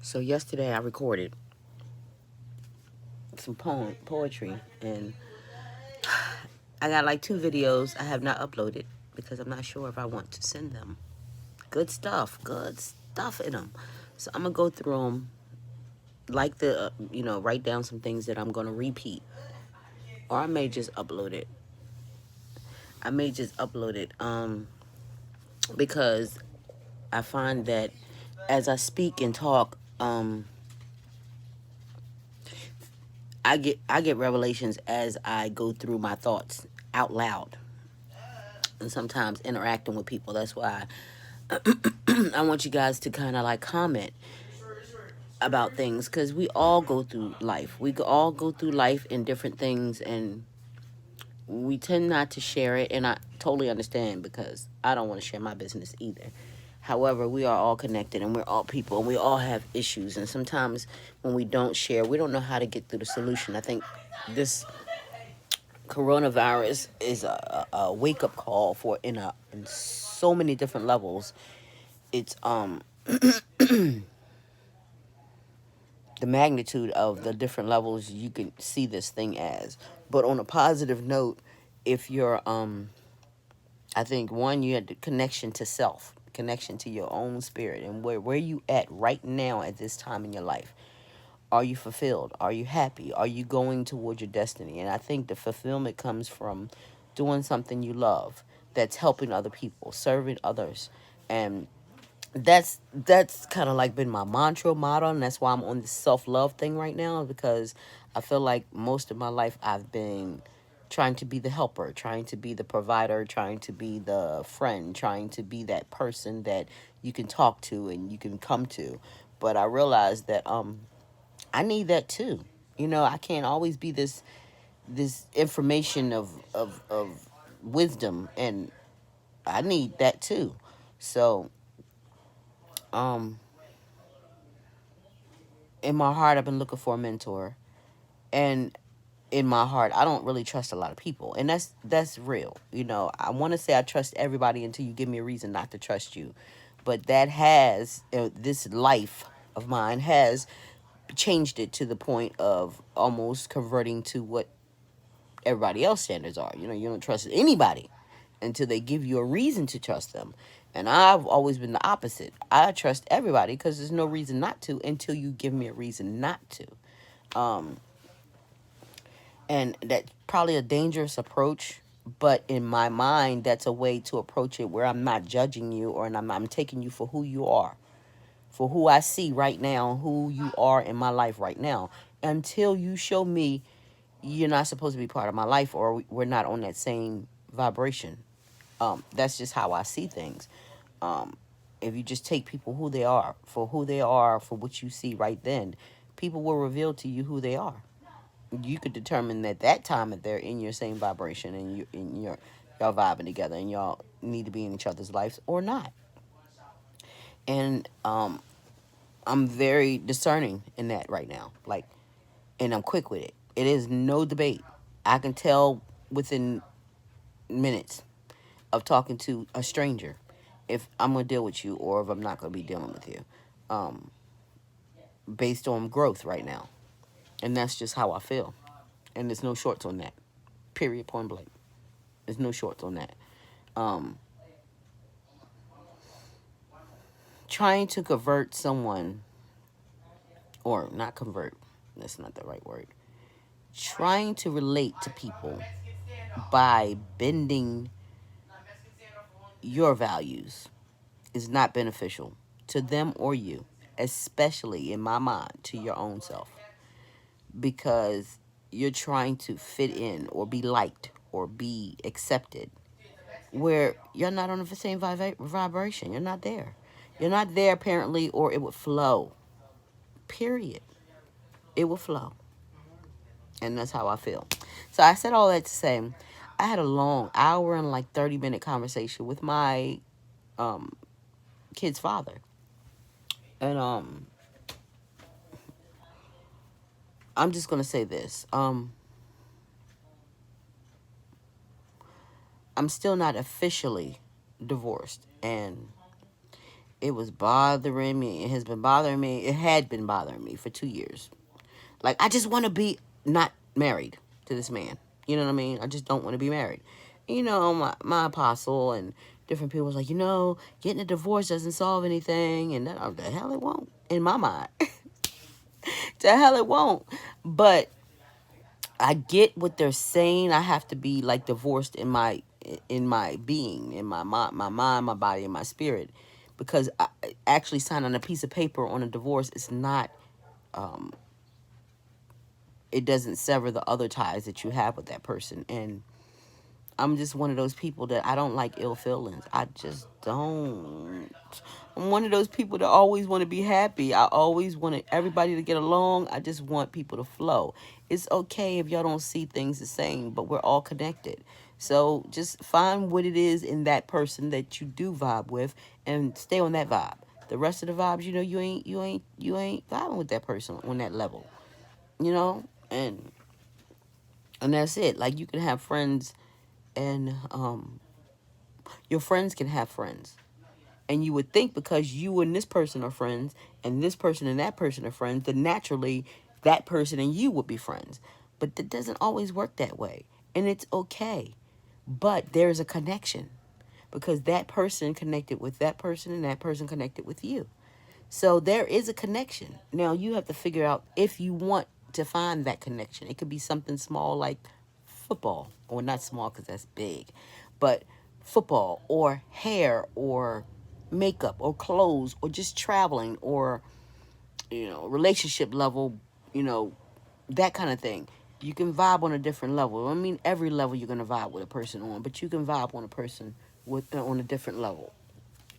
So yesterday I recorded some poetry, and I got like two videos I have not uploaded because I'm not sure if I want to send them. Good stuff in them. So I'm gonna go through them, like write down some things that I'm gonna repeat, or I may just upload it. I may just upload it, because I find that as I speak and talk, I get revelations as I go through my thoughts out loud, and sometimes interacting with people. That's why I want you guys to kind of like comment about things, because we all go through life. We all go through life in different things, and we tend not to share it. And I totally understand, because I don't want to share my business either. However, we are all connected, and we're all people, and we all have issues. And sometimes when we don't share, we don't know how to get through the solution. I think this coronavirus is a wake up call for in so many different levels. It's the magnitude of the different levels you can see this thing as. But on a positive note, if you're I think one, you had the connection to self, connection to your own spirit, and where you at right now at this time in your life. Are you fulfilled? Are you happy? Are you going toward your destiny? And I think the fulfillment comes from doing something you love, that's helping other people, serving others. And that's kind of like been my mantra motto, and that's why I'm on this self-love thing right now, because I feel like most of my life I've been trying to be the helper, trying to be the provider, trying to be the friend, trying to be that person that you can talk to and you can come to. But I realized that I need that too. I can't always be this information of wisdom, and I need that too. So um in my heart, I've been looking for a mentor, and in my heart, I don't really trust a lot of people, and that's real. I want to say I trust everybody until you give me a reason not to trust you, but that has this life of mine has changed it to the point of almost converting to what everybody else standards are. You don't trust anybody until they give you a reason to trust them. And I've always been the opposite. I trust everybody because there's no reason not to until you give me a reason not to. Um, and that's probably a dangerous approach, but in my mind, that's a way to approach it where I'm not judging you, or I'm taking you for who you are, for who I see right now, who you are in my life right now, until you show me you're not supposed to be part of my life, or we're not on that same vibration. That's just how I see things. Um, if you just take people who they are, for what you see right then, people will reveal to you who they are. You could determine that time that they're in your same vibration, and y'all vibing together, and y'all need to be in each other's lives or not. And I'm very discerning in that right now. Like, and I'm quick with it. It is no debate. I can tell within minutes of talking to a stranger if I'm gonna deal with you or if I'm not gonna be dealing with you, um, based on growth right now, and that's just how I feel. And there's no shorts on that. Period. Point blank. There's no shorts on that. Um, Trying to convert someone, or not convert. That's not the right word. Trying to relate to people by bending your values is not beneficial to them or you, especially in my mind to your own self, because you're trying to fit in or be liked or be accepted where you're not on the same vibration. You're not there. You're not there, apparently, or it would flow. Period. It would flow. And that's how I feel. So I said all that to say, I had a long hour and like 30-minute conversation with my um, kid's father. And I'm just going to say this. I'm still not officially divorced. And it was bothering me. It has been bothering me. It had been bothering me for 2 years. Like, I just want to be not married to this man. You know what I mean? I just don't want to be married. You know, my apostle and different people was like, getting a divorce doesn't solve anything. And that, the hell it won't, in my mind. The hell it won't. But I get what they're saying. I have to be like divorced in my being, in my mind, my body, and my spirit, because actually signing a piece of paper on a divorce is not. It doesn't sever the other ties that you have with that person, and I'm just one of those people that I don't like ill feelings. I just don't. I'm one of those people that always want to be happy. I always want everybody to get along. I just want people to flow. It's okay if y'all don't see things the same, but we're all connected. So just find what it is in that person that you do vibe with and stay on that vibe. The rest of the vibes, you ain't vibing with that person on that level. You know? And that's it. Like, you can have friends, and your friends can have friends. And you would think because you and this person are friends, and this person and that person are friends, that naturally that person and you would be friends. But that doesn't always work that way. And it's okay. But there's a connection, because that person connected with that person and that person connected with you. So there is a connection. Now you have to figure out if you want to find that connection. It could be something small like football, or not small because that's big, but football or hair or makeup or clothes or just traveling or, relationship level, you know, that kind of thing. You can vibe on a different level. I mean, every level you're going to vibe with a person on, but you can vibe on a person on a different level.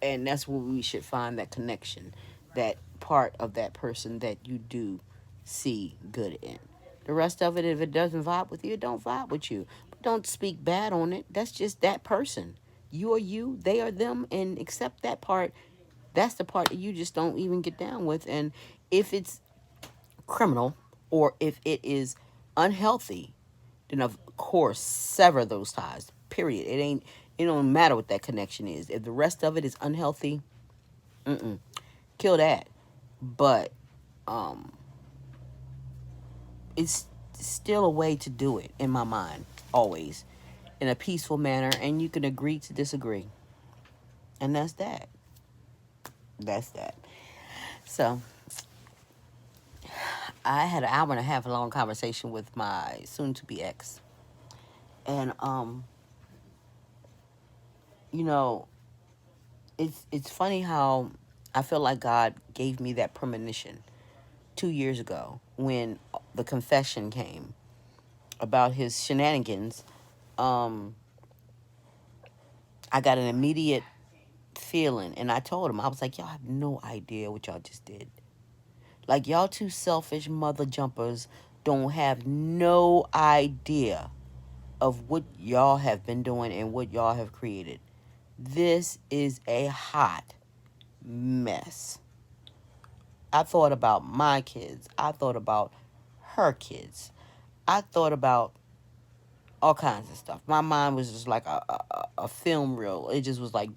And that's where we should find that connection, that part of that person that you do see good in. The rest of it, if it doesn't vibe with you, it don't vibe with you. But don't speak bad on it. That's just that person. You are you, they are them, and accept that part. That's the part that you just don't even get down with. And if it's criminal, or if it is unhealthy, then of course sever those ties. Period. It don't matter what that connection is. If the rest of it is unhealthy, kill that. But it's still a way to do it in my mind, always in a peaceful manner, and you can agree to disagree. And that's that. That's that. So I had an hour and a half long conversation with my soon to be ex. And you know, it's funny how I feel like God gave me that premonition 2 years ago when the confession came about his shenanigans. um I got an immediate feeling, and I told him, I was like, y'all have no idea what y'all just did. Like, y'all two selfish mother jumpers don't have no idea of what y'all have been doing and what y'all have created. This is a hot mess. I thought about my kids. I thought about her kids. I thought about all kinds of stuff. My mind was just like a film reel. It just was like,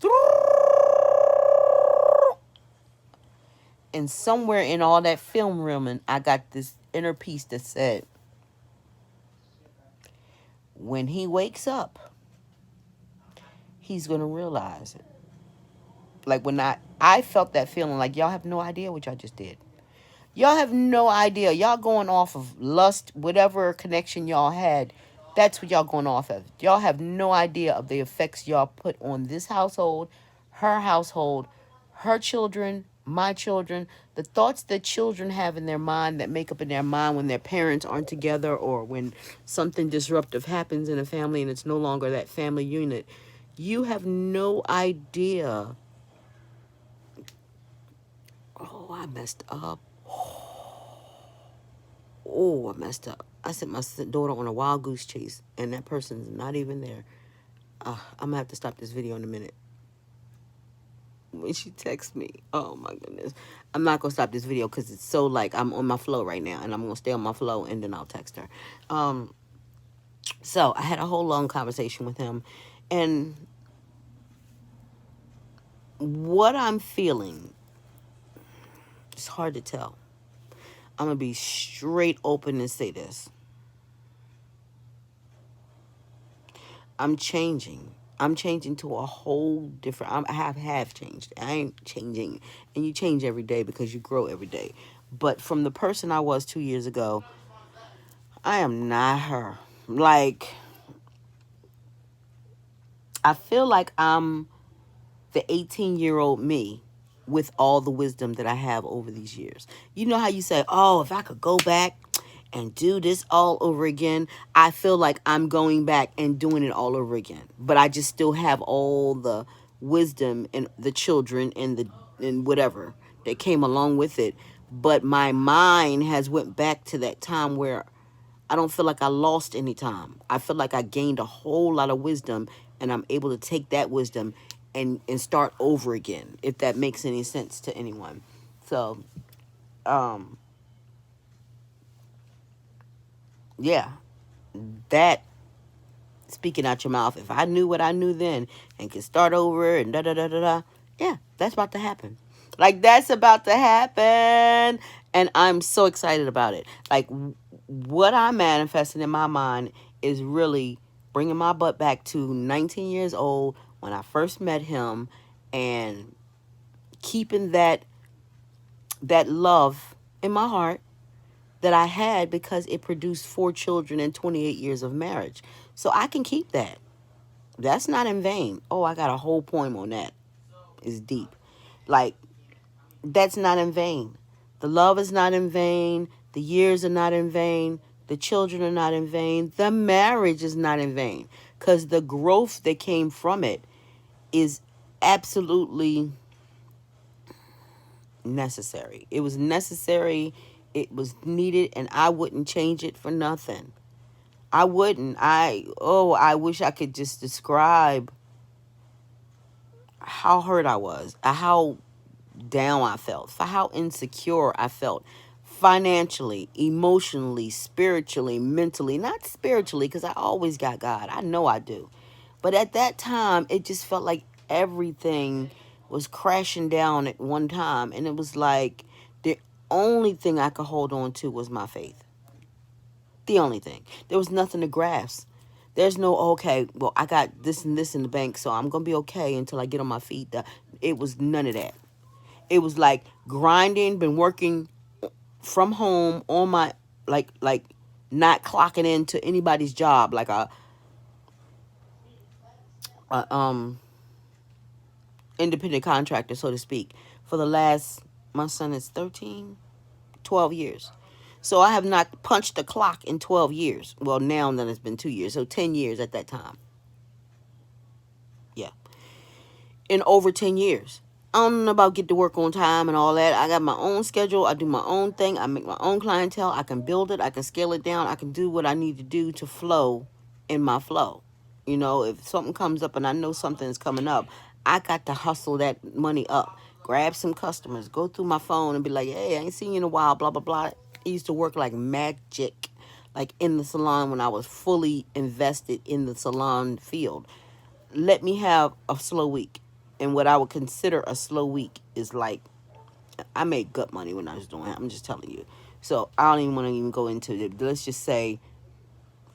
and somewhere in all that film reeling, I got this inner piece that said, when he wakes up, he's gonna realize it. Like, when I felt that feeling, like, y'all have no idea what y'all just did. Y'all have no idea. Y'all going off of lust, whatever connection y'all had. That's what y'all going off of. Y'all have no idea of the effects y'all put on this household, her children, my children, the thoughts that children have in their mind, that make up in their mind when their parents aren't together, or when something disruptive happens in a family and it's no longer that family unit. You have no idea. Oh, I messed up. Oh, I messed up. I sent my daughter on a wild goose chase, and that person's not even there. I'm going to have to stop this video in a minute. When she texts me, oh my goodness. I'm not going to stop this video because it's so, like, I'm on my flow right now, and I'm going to stay on my flow, and then I'll text her. So I had a whole long conversation with him, and what I'm feeling, it's hard to tell. I'm going to be straight open and say this. I'm changing. I'm changing to a whole different. I have changed. I ain't changing, and you change every day because you grow every day. But from the person I was 2 years ago, I am not her. Like, I feel like I'm the 18-year-old me with all the wisdom that I have over these years. You know how you say, "Oh, if I could go back and do this all over again," I feel like I'm going back and doing it all over again. But I just still have all the wisdom and the children and whatever that came along with it. But my mind has went back to that time where I don't feel like I lost any time. I feel like I gained a whole lot of wisdom, and I'm able to take that wisdom and start over again, if that makes any sense to anyone. So, um, yeah, that speaking out your mouth. If I knew what I knew then and could start over and da da da da da, yeah, that's about to happen. Like, that's about to happen, and I'm so excited about it. Like, what I'm manifesting in my mind is really bringing my butt back to 19 years old when I first met him, and keeping that love in my heart that I had, because it produced 4 children and 28 years of marriage. So I can keep that. That's not in vain. Oh, I got a whole poem on that. It's deep. Like, that's not in vain. The love is not in vain. The years are not in vain. The children are not in vain. The marriage is not in vain. Because the growth that came from it is absolutely necessary. It was necessary. It was needed. And I wouldn't change it for nothing. I wouldn't. I wish I could just describe how hurt I was, how down I felt, for how insecure I felt financially, emotionally, spiritually, mentally. Not spiritually, because I always got God. I know I do. But at that time, it just felt like everything was crashing down at one time. And it was like the only thing I could hold on to was my faith. The only thing. There was nothing to grasp. There's no, okay, well, I got this and this in the bank, so I'm going to be okay until I get on my feet. It was none of that. It was like grinding, been working from home on my, like not clocking into anybody's job, like a independent contractor, so to speak, for the last, my son is 13, 12 years. So I have not punched the clock in 12 years. Well, now then it's been 2 years, so 10 years at that time. Yeah. In over 10 years. I don't know about get to work on time and all that. I got my own schedule. I do my own thing. I make my own clientele. I can build it. I can scale it down. I can do what I need to do to flow in my flow. You know, if something comes up and I know something is coming up, I got to hustle that money up. Grab some customers. Go through my phone and be like, hey, I ain't seen you in a while, blah, blah, blah. It used to work like magic, like in the salon when I was fully invested in the salon field. Let me have a slow week. And what I would consider a slow week is like, I made gut money when I was doing it. I'm just telling you. So I don't even want to even go into it. Let's just say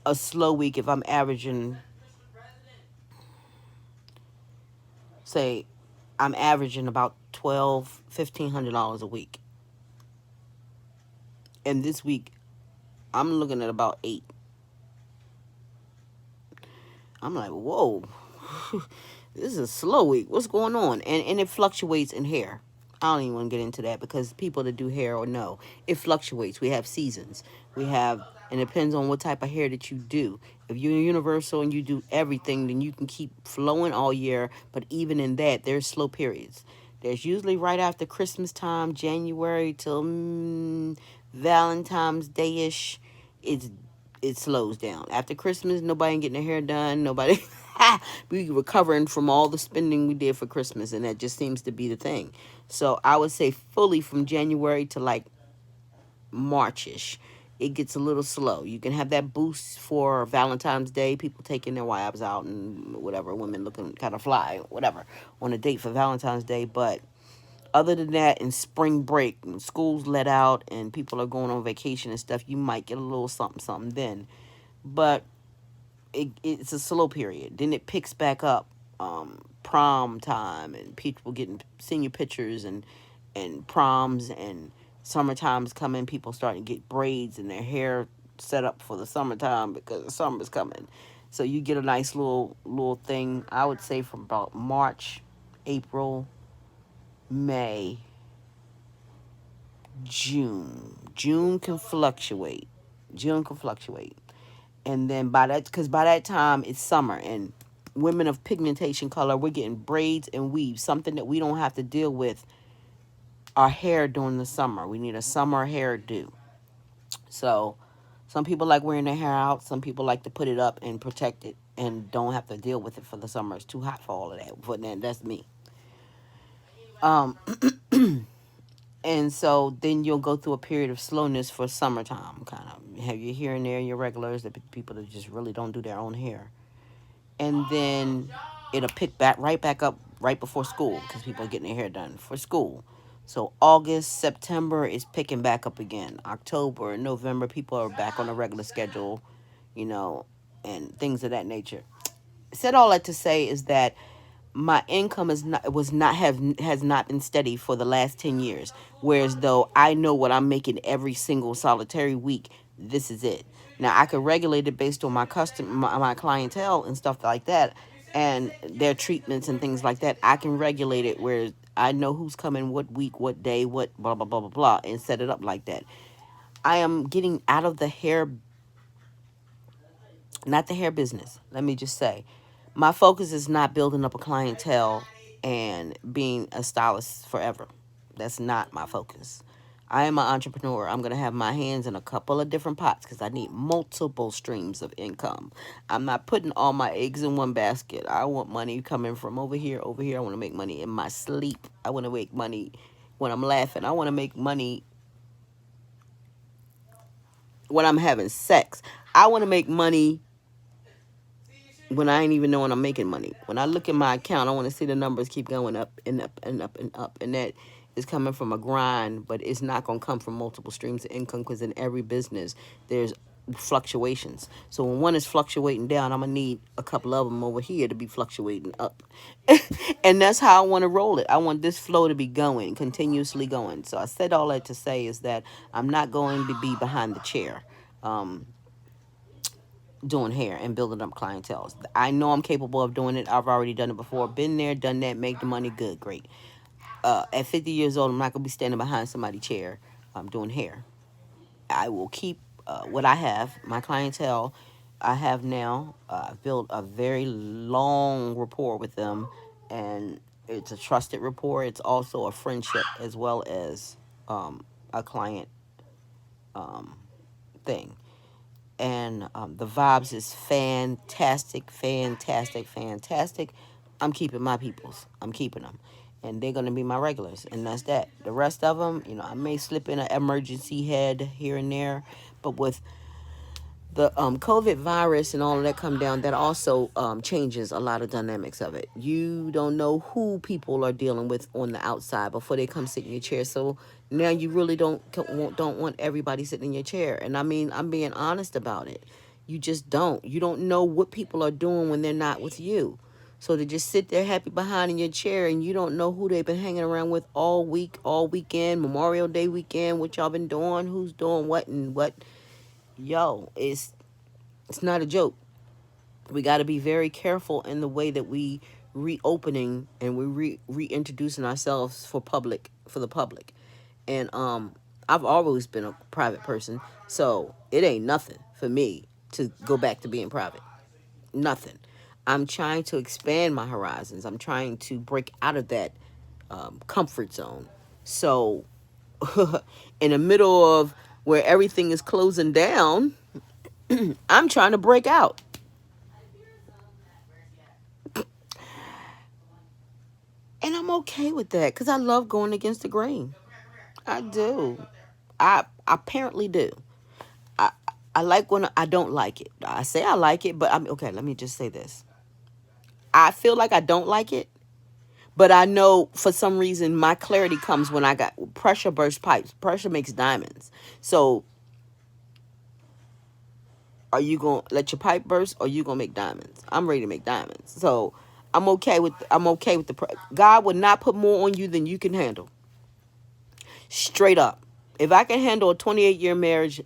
a slow week, if I'm averaging, say, I'm averaging about $1,200-$1,500 a week. And this week, I'm looking at about 8. I'm like, whoa, this is a slow week. What's going on? And it fluctuates in hair. I don't even want to get into that because people that do hair or know, it fluctuates. We have seasons. We have, and it depends on what type of hair that you do. If you're universal and you do everything, then you can keep flowing all year. But even in that, there's slow periods. There's usually right after Christmas time, January till Valentine's Day-ish. It's it slows down. After Christmas, nobody ain't getting their hair done. Nobody, we recovering from all the spending we did for Christmas, and that just seems to be the thing. So I would say fully from January to like Marchish it gets a little slow. You can have that boost for Valentine's Day, people taking their wives out and whatever, women looking kind of fly, whatever, on a date for Valentine's Day. But other than that, in spring break, when school's let out and people are going on vacation and stuff, you might get a little something, something then. But it's a slow period. Then it picks back up, prom time and people getting senior pictures and proms and summertime's coming. People starting to get braids and their hair set up for the summertime because the summer's coming. So you get a nice little thing. I would say from about March, April, May, June. June can fluctuate. June can fluctuate. And then because by that time it's summer and women of pigmentation color, we're getting braids and weaves, something that we don't have to deal with our hair during the summer. We need a summer hairdo. So some people like wearing their hair out. Some people like to put it up and protect it and don't have to deal with it for the summer. It's too hot for all of that. But then that's me. Um, and so then you'll go through a period of slowness for summertime. Kind of have your here and there, your regulars, the people that just really don't do their own hair. And then it'll pick back right back up right before school because people are getting their hair done for school. So August, September is picking back up again. October, November, people are back on a regular schedule, you know, and things of that nature. Said all that to say is that my income is not was not have has not been steady for the last 10 years, whereas though I know what I'm making every single solitary week. This is it. Now I could regulate it based on my clientele and stuff like that, and their treatments and things like that. I can regulate it where I know who's coming what week, what day, what blah blah blah blah blah, and set it up like that. I am getting out of the hair, not the hair business. Let me just say, my focus is not building up a clientele and being a stylist forever. That's not my focus. I am an entrepreneur. I'm going to have my hands in a couple of different pots because I need multiple streams of income. I'm not putting all my eggs in one basket. I want money coming from over here, over here. I want to make money in my sleep. I want to make money when I'm laughing. I want to make money when I'm having sex. I want to make money when I ain't even knowing I'm making money. When I look at my account, I want to see the numbers keep going up and up and up and up. And that is coming from a grind, but it's not going to come from multiple streams of income because in every business, there's fluctuations. So when one is fluctuating down, I'm going to need a couple of them over here to be fluctuating up. And that's how I want to roll it. I want this flow to be going, continuously going. So I said all that to say is that I'm not going to be behind the chair. Doing hair and building up clientele. I know I'm capable of doing it. I've already done it before. Been there, done that, make the money good, great. At 50 years old, I'm not going to be standing behind somebody's chair doing hair. I will keep what I have, my clientele I have now. I've built a very long rapport with them, and it's a trusted rapport. It's also a friendship as well as a client thing. And the vibes is fantastic, fantastic, fantastic. I'm keeping my peoples. I'm keeping them, and they're gonna be my regulars, and that's that. The rest of them, I may slip in an emergency head here and there, but with the COVID virus and all of that come down, that also changes a lot of dynamics of it. You don't know who people are dealing with on the outside before they come sit in your chair. So now you really don't want everybody sitting in your chair. And I mean, I'm being honest about it. You just don't. You don't know what people are doing when they're not with you. So to just sit there happy behind in your chair and you don't know who they've been hanging around with all week, all weekend, Memorial Day weekend, what y'all been doing, who's doing what and what. Yo, it's not a joke. We got to be very careful in the way that we reopening and we reintroducing ourselves for the public. And I've always been a private person, so it ain't nothing for me to go back to being private. Nothing. I'm trying to expand my horizons. I'm trying to break out of that comfort zone. So in the middle of where everything is closing down, I'm trying to break out. And I'm okay with that because I love going against the grain. I do. I apparently do. I like when I don't like it. I say I like it, but I'm okay. Let me just say this. I feel like I don't like it, but I know for some reason my clarity comes when I got pressure burst pipes. Pressure makes diamonds. So are you gonna let your pipe burst, or you gonna make diamonds? I'm ready to make diamonds. So I'm okay with God would not put more on you than you can handle. Straight up. If I can handle a 28-year marriage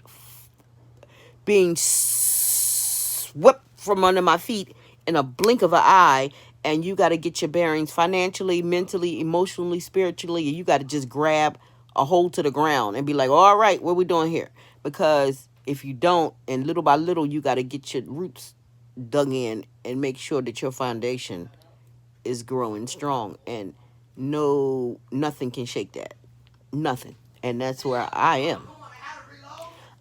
being swept from under my feet in a blink of an eye, and you got to get your bearings financially, mentally, emotionally, spiritually, and you got to just grab a hold to the ground and be like, all right, what we doing here? Because if you don't, and little by little, you got to get your roots dug in and make sure that your foundation is growing strong, and nothing can shake that. Nothing. And that's where I am.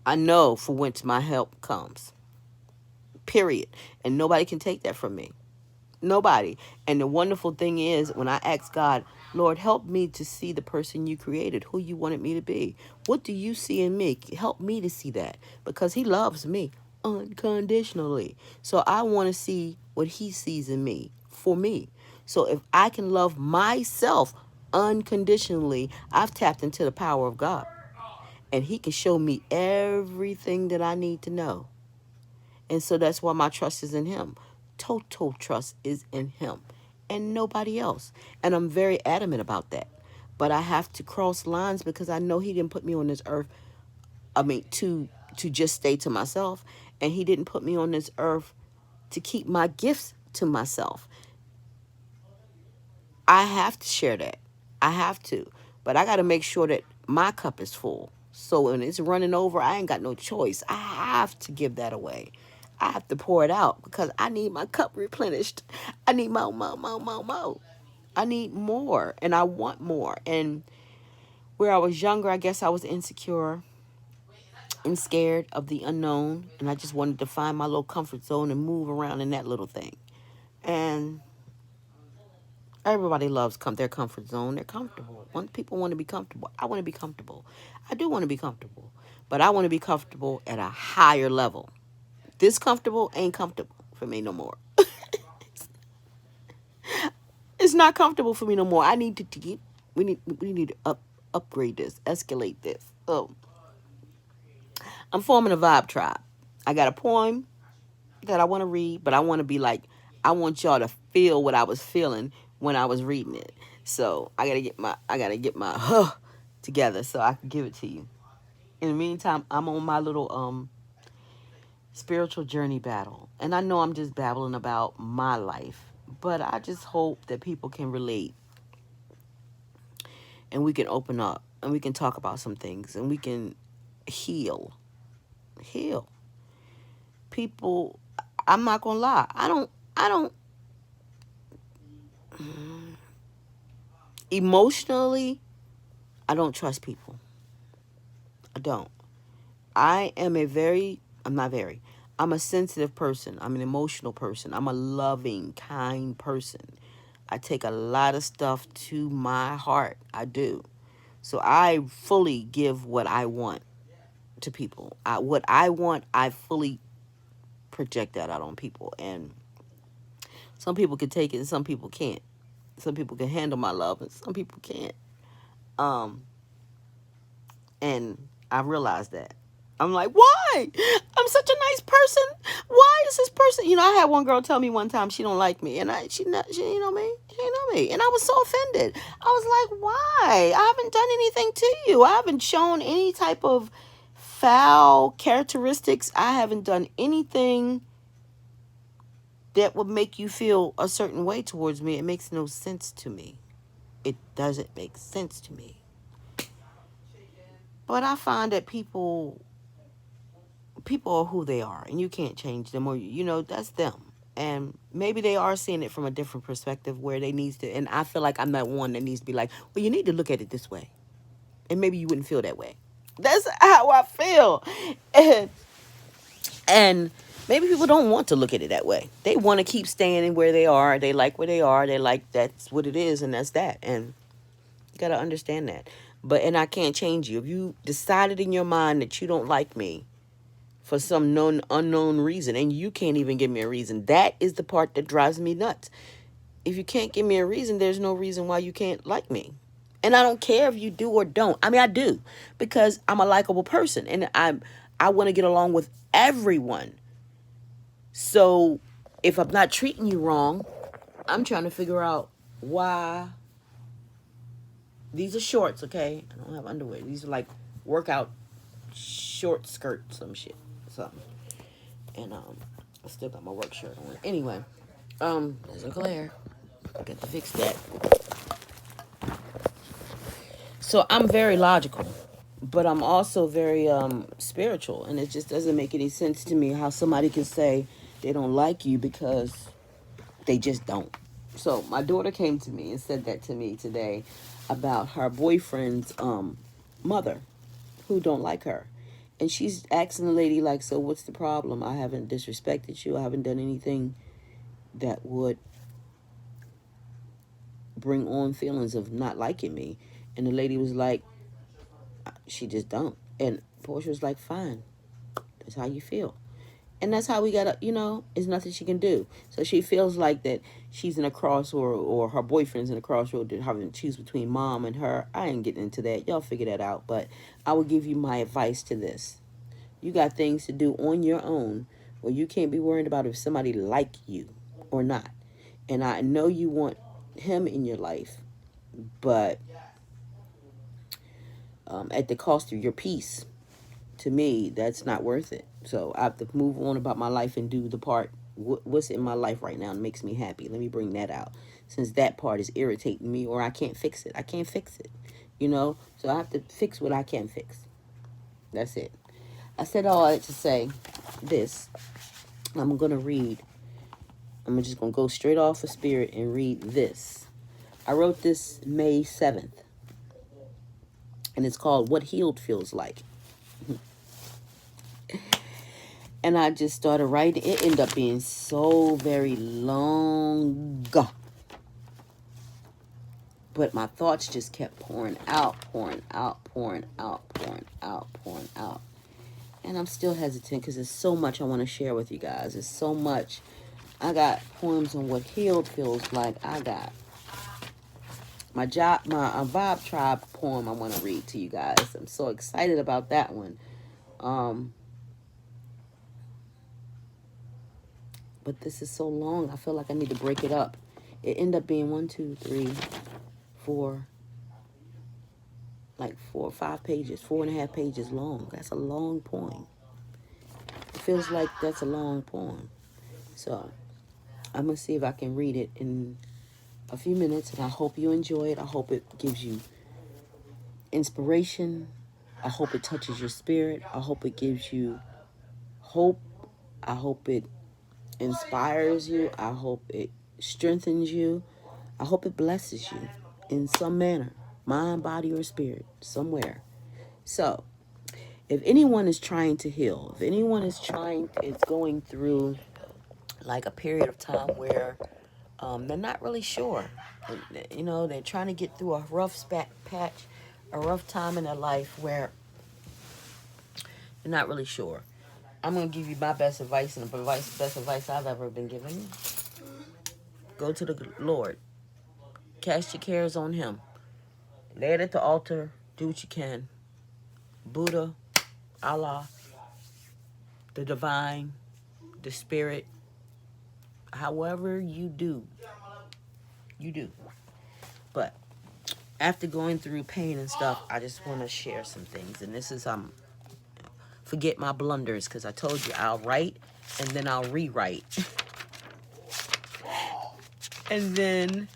I know for whence my help comes. Period. And nobody can take that from me. Nobody. And the wonderful thing is, when I ask God, Lord, help me to see the person you created, who you wanted me to be. What do you see in me? Help me to see that, because he loves me unconditionally. So I want to see what he sees in me for me. So if I can love myself unconditionally, I've tapped into the power of God. And he can show me everything that I need to know. And so that's why my trust is in him. Total trust is in him and nobody else. And I'm very adamant about that. But I have to cross lines because I know he didn't put me on this earth, to just stay to myself. And he didn't put me on this earth to keep my gifts to myself. I have to share that. I have to. But I got to make sure that my cup is full. So when it's running over, I ain't got no choice. I have to give that away. I have to pour it out because I need my cup replenished. I need more, more, more, more, more. I need more, and I want more. And where I was younger, I guess I was insecure and scared of the unknown. And I just wanted to find my little comfort zone and move around in that little thing. And everybody loves their comfort zone. They're comfortable. People want to be comfortable. I want to be comfortable. I do want to be comfortable. But I want to be comfortable at a higher level. This comfortable ain't comfortable for me no more. It's not comfortable for me no more. I need to get. We need to upgrade this, escalate this. So I'm forming a vibe tribe. I got a poem that I want to read, but I want to be like, I want y'all to feel what I was feeling when I was reading it. So I gotta get my together so I can give it to you. In the meantime, I'm on my little spiritual journey battle, and I know I'm just babbling about my life, but I just hope that people can relate, and we can open up, and we can talk about some things, and we can heal people. I'm not gonna lie, I don't emotionally, I don't trust people. I don't. I'm a sensitive person. I'm an emotional person. I'm a loving, kind person. I take a lot of stuff to my heart. I do. So I fully give what I want to people. What I want, I fully project that out on people. And some people can take it and some people can't. Some people can handle my love and some people can't. Um, and I realized that. I'm like, why? I'm such a nice person. Why is this person? I had one girl tell me one time she don't like me, and she ain't know me. She ain't know me, and I was so offended. I was like, why? I haven't done anything to you. I haven't shown any type of foul characteristics. I haven't done anything that would make you feel a certain way towards me. It makes no sense to me. It doesn't make sense to me. But I find that people are who they are, and you can't change them, or that's them. And maybe they are seeing it from a different perspective where they needs to, and I feel like I'm that one that needs to be like, well, you need to look at it this way, and maybe you wouldn't feel that way. That's how I feel. And maybe people don't want to look at it that way. They want to keep staying where they are. They like where they are. They like that's what it is, and that's that. And you got to understand that. And I can't change you. If you decided in your mind that you don't like me for some unknown reason, and you can't even give me a reason. That is the part that drives me nuts. If you can't give me a reason, there's no reason why you can't like me. And I don't care if you do or don't. I mean, I do, because I'm a likable person, and I want to get along with everyone. So if I'm not treating you wrong, I'm trying to figure out why. These are shorts, okay? I don't have underwear. These are like workout short skirts, some shit, something. And I still got my work shirt on. Anyway, there's a glare. I got to fix that. So I'm very logical, but I'm also very spiritual, and it just doesn't make any sense to me how somebody can say they don't like you because they just don't. So my daughter came to me and said that to me today about her boyfriend's mother who don't like her. And she's asking the lady, like, so what's the problem? I haven't disrespected you. I haven't done anything that would bring on feelings of not liking me. And the lady was like, she just don't. And Portia was like, fine. That's how you feel. And that's how we got to, there's nothing she can do. So she feels like that she's in a crossroad, or her boyfriend's in a crossroad, having to choose between mom and her. I ain't getting into that. Y'all figure that out. But I will give you my advice to this. You got things to do on your own where you can't be worried about if somebody like you or not. And I know you want him in your life, but at the cost of your peace, to me, that's not worth it. So I have to move on about my life and do the part, what's in my life right now and makes me happy. Let me bring that out. Since that part is irritating me, or I can't fix it. I can't fix it, So I have to fix what I can fix. That's it. I said all that to say this. I'm going to read. I'm just going to go straight off of spirit and read this. I wrote this May 7th. And it's called What Healed Feels Like. And I just started writing. It ended up being so very long. But my thoughts just kept pouring out. And I'm still hesitant because there's so much I want to share with you guys. There's so much. I got poems on what healed feels like. I got my Vibe Tribe poem I want to read to you guys. I'm so excited about that one. But this is so long. I feel like I need to break it up. It ended up being 1, 2, 3, 4, like 4 or 5 pages, 4.5 pages long. That's a long poem. It feels like that's a long poem. So I'm going to see if I can read it in a few minutes, and I hope you enjoy it. I hope it gives you inspiration. I hope it touches your spirit. I hope it gives you hope. I hope it inspires you. I hope it strengthens you. I hope it blesses you in some manner, mind, body, or spirit, somewhere. So, if anyone is trying to heal, if anyone is going through like a period of time where they're not really sure, they're trying to get through a rough patch, a rough time in their life where they're not really sure. I'm going to give you my best advice, and the best advice I've ever been given. Go to the Lord. Cast your cares on him. Lay it at the altar. Do what you can. Buddha, Allah, the divine, the spirit, however you do. You do. But after going through pain and stuff, I just want to share some things. And this is, forget my blunders, because I told you I'll write and then I'll rewrite. And then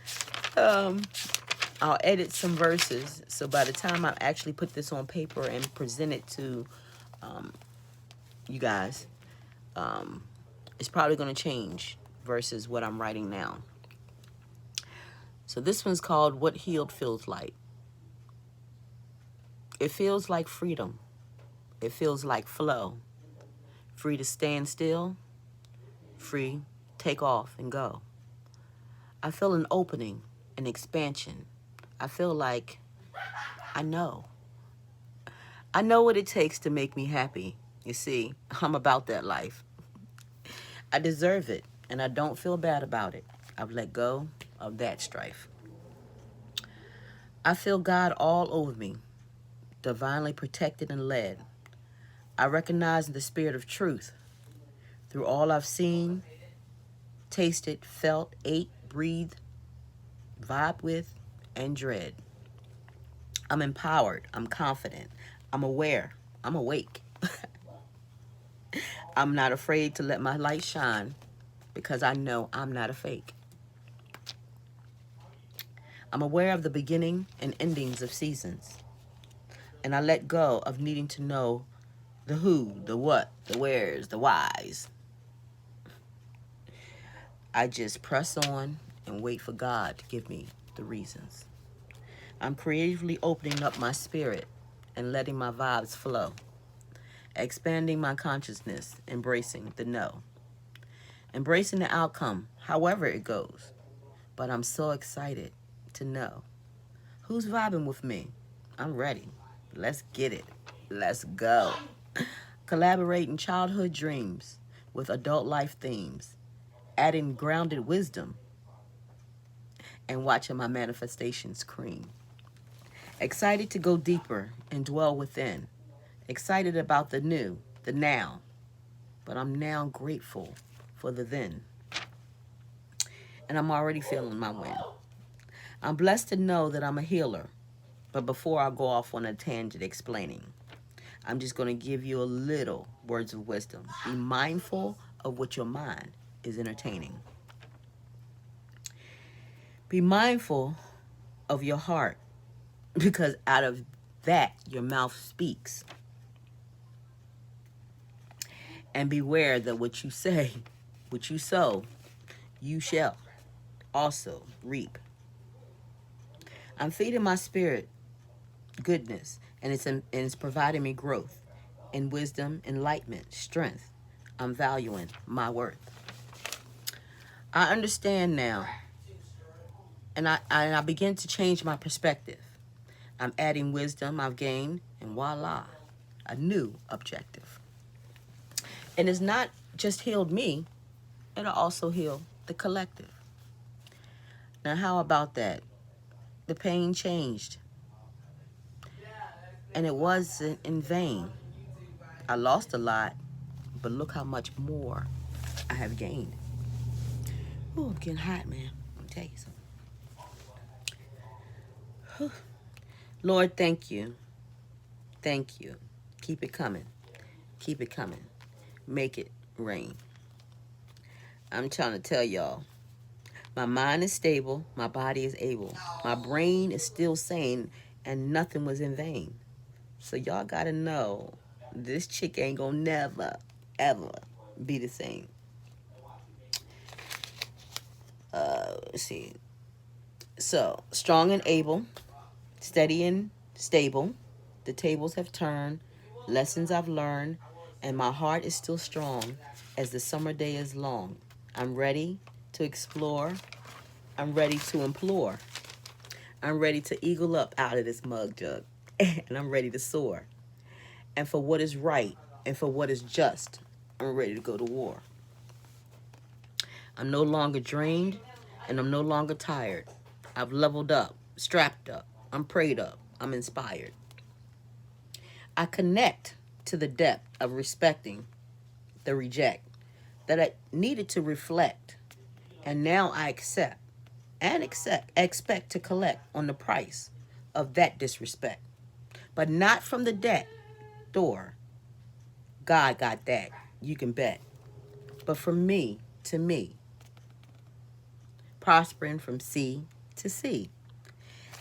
I'll edit some verses. So by the time I actually put this on paper and present it to you guys, it's probably going to change versus what I'm writing now. So this one's called What Healed Feels Like. It feels like freedom. It feels like flow. Free to stand still. Free, take off and go. I feel an opening, an expansion. I feel like I know. I know what it takes to make me happy. You see, I'm about that life. I deserve it, and I don't feel bad about it. I've let go of that strife. I feel God all over me, divinely protected and led. I recognize the spirit of truth through all I've seen, tasted, felt, ate, breathed, vibe with, and dread. I'm empowered. I'm confident. I'm aware. I'm awake. I'm not afraid to let my light shine because I know I'm not a fake. I'm aware of the beginning and endings of seasons, and I let go of needing to know the who, the what, the wheres, the whys. I just press on and wait for God to give me the reasons. I'm creatively opening up my spirit and letting my vibes flow, expanding my consciousness, embracing the no, embracing the outcome, however it goes. But I'm so excited to know who's vibing with me. I'm ready. Let's get it. Let's go. Collaborating childhood dreams with adult life themes, adding grounded wisdom, and watching my manifestations cream. Excited to go deeper and dwell within. Excited about the new, the now. But I'm now grateful for the then. And I'm already feeling my win. I'm blessed to know that I'm a healer. But before I go off on a tangent explaining, I'm just going to give you a little words of wisdom. Be mindful of what your mind is entertaining. Be mindful of your heart, because out of that your mouth speaks. And beware that what you say, what you sow, you shall also reap. I'm feeding my spirit goodness, and it's providing me growth in wisdom, enlightenment, strength. I'm valuing my worth. I understand now, and I begin to change my perspective. I'm adding wisdom I've gained, and voila, a new objective. And it's not just healed me, it'll also heal the collective. Now, how about that? The pain changed, and it wasn't in vain. I lost a lot, but look how much more I have gained. Ooh, I'm getting hot, man. I'll tell you something. Lord, thank you. Thank you. Keep it coming. Keep it coming. Make it rain. I'm trying to tell y'all, my mind is stable, my body is able, my brain is still sane, and nothing was in vain. So y'all gotta know, this chick ain't gonna never, ever be the same. Let's see. So, strong and able, steady and stable. The tables have turned, lessons I've learned, and my heart is still strong as the summer day is long. I'm ready to explore. I'm ready to implore. I'm ready to eagle up out of this mug jug. And I'm ready to soar. And for what is right and for what is just, I'm ready to go to war. I'm no longer drained and I'm no longer tired. I've leveled up, strapped up, I'm prayed up, I'm inspired. I connect to the depth of respecting the reject that I needed to reflect. And now I accept and expect to collect on the price of that disrespect. But not from the debt door. God got that, you can bet. But from me to me, prospering from sea to sea.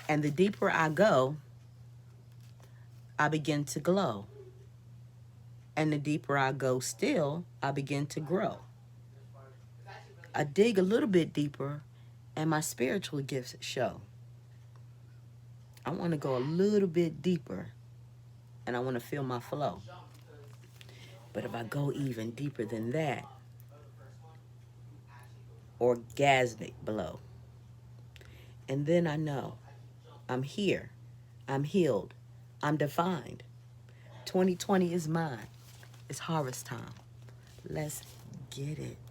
And the deeper I go, I begin to glow. And the deeper I go still, I begin to grow. I dig a little bit deeper and my spiritual gifts show. I want to go a little bit deeper and I want to feel my flow. But if I go even deeper than that, orgasmic blow. And then I know I'm here, I'm healed, I'm defined. 2020 is mine. It's harvest time. Let's get it.